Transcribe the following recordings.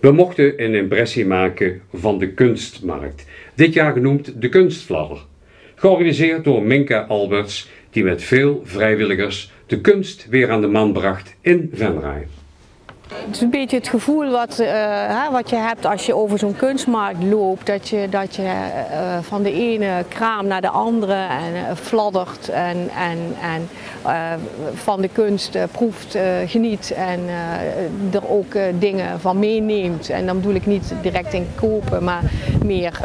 We mochten een impressie maken van de kunstmarkt, dit jaar genoemd de Kunstvladder. Georganiseerd door Minka Alberts, die met veel vrijwilligers de kunst weer aan de man bracht in Venray. Het is een beetje het gevoel wat je hebt als je over zo'n kunstmarkt loopt. Dat je van de ene kraam naar de andere fladdert en van de kunst proeft, geniet en er ook dingen van meeneemt. En dan bedoel ik niet direct in kopen, maar meer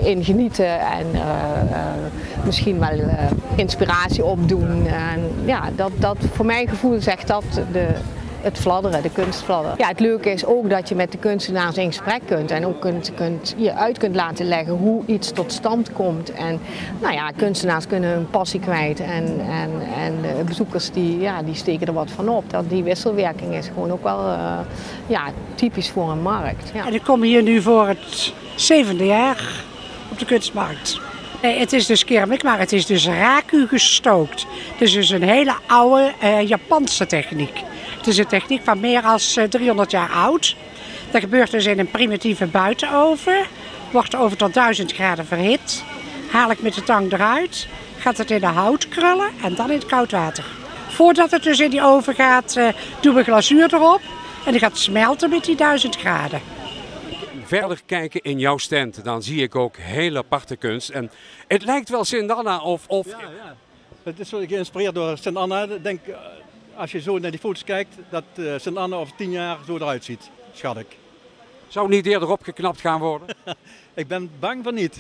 in genieten en misschien wel inspiratie opdoen. En ja, dat voor mijn gevoel zegt dat het fladderen, de kunstvladder. Ja, het leuke is ook dat je met de kunstenaars in gesprek kunt en ook je uit kunt laten leggen hoe iets tot stand komt. En nou ja, kunstenaars kunnen hun passie kwijt en bezoekers die steken er wat van op. Die wisselwerking is gewoon ook wel typisch voor een markt. Ja. En ik kom hier nu voor het 7e jaar op de kunstmarkt. Nee, het is dus keramiek, maar het is dus raku gestookt. Het is dus een hele oude Japanse techniek. Het is een techniek van meer dan 300 jaar oud. Dat gebeurt dus in een primitieve buitenoven. Wordt de oven tot 1000 graden verhit. Haal ik met de tang eruit. Gaat het in de hout krullen en dan in het koud water. Voordat het dus in die oven gaat, doen we glazuur erop. En die gaat smelten met die 1000 graden. Verder kijken in jouw stand, dan zie ik ook hele aparte kunst. En het lijkt wel Sint-Anna of... Ja. Het is geïnspireerd door Sint-Anna. Denk, als je zo naar die foto's kijkt, dat Sint-Anna over 10 jaar zo eruit ziet, schat ik. Zou niet eerder opgeknapt gaan worden? Ik ben bang van niet.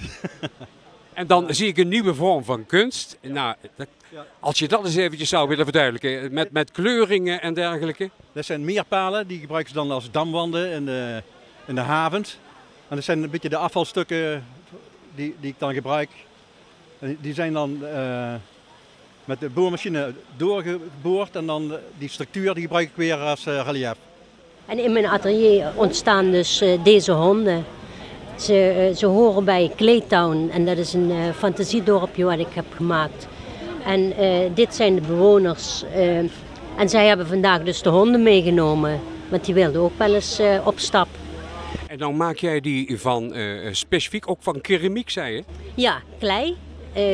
En dan zie ik een nieuwe vorm van kunst. Nou, als je dat eens eventjes zou willen verduidelijken, met kleuringen en dergelijke. Dat zijn meerpalen, die gebruiken ze dan als damwanden in de havens. En dat zijn een beetje de afvalstukken die ik dan gebruik. En die zijn dan met de boormachine doorgeboord en dan die structuur die gebruik ik weer als relief. En in mijn atelier ontstaan dus deze honden. Ze horen bij Claytown en dat is een fantasiedorpje wat ik heb gemaakt. En dit zijn de bewoners. En zij hebben vandaag dus de honden meegenomen, want die wilden ook wel eens op stap. En dan maak jij die van specifiek ook van keramiek, zei je? Ja, klei.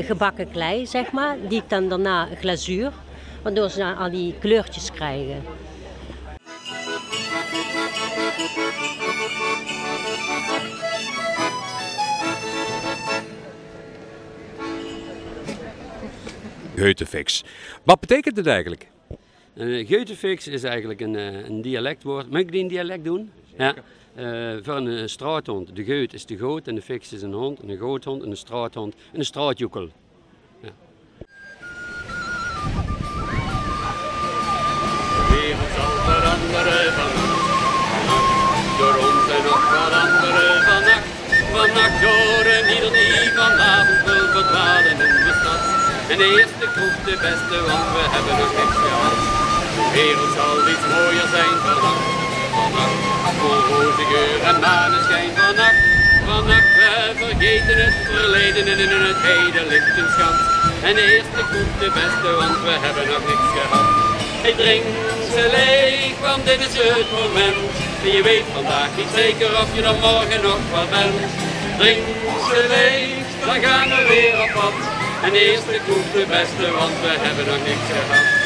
Gebakken klei, zeg maar, die ik dan daarna glazuur, waardoor ze dan al die kleurtjes krijgen. Geutefix. Wat betekent het eigenlijk? Geutefix is eigenlijk een dialectwoord. Mag ik die een dialect doen? Ja. Voor een straathond. De geut is de goot en de fix is een hond. En een goothond en een straathond en een straatjoekel. Ja. De wereld zal veranderen vannacht. Door ons en nog veranderen vannacht. Vannacht door een ieder die vanavond wil verdwalen in de stad. En de eerste kroeg de beste, want we hebben nog niks gehad. De wereld zal iets mooier zijn vannacht. Vannacht, vol roze geur en maneschijn vannacht. Vannacht, we vergeten het verleden en in het heden ligt een schans. En de eerste kroeg de beste, want we hebben nog niks gehad. Ik drink ze leeg, want dit is het moment. En je weet vandaag niet zeker of je er morgen nog wat bent. Drink ze leeg, dan gaan we weer op pad. En de eerste kroeg de beste, want we hebben nog niks gehad.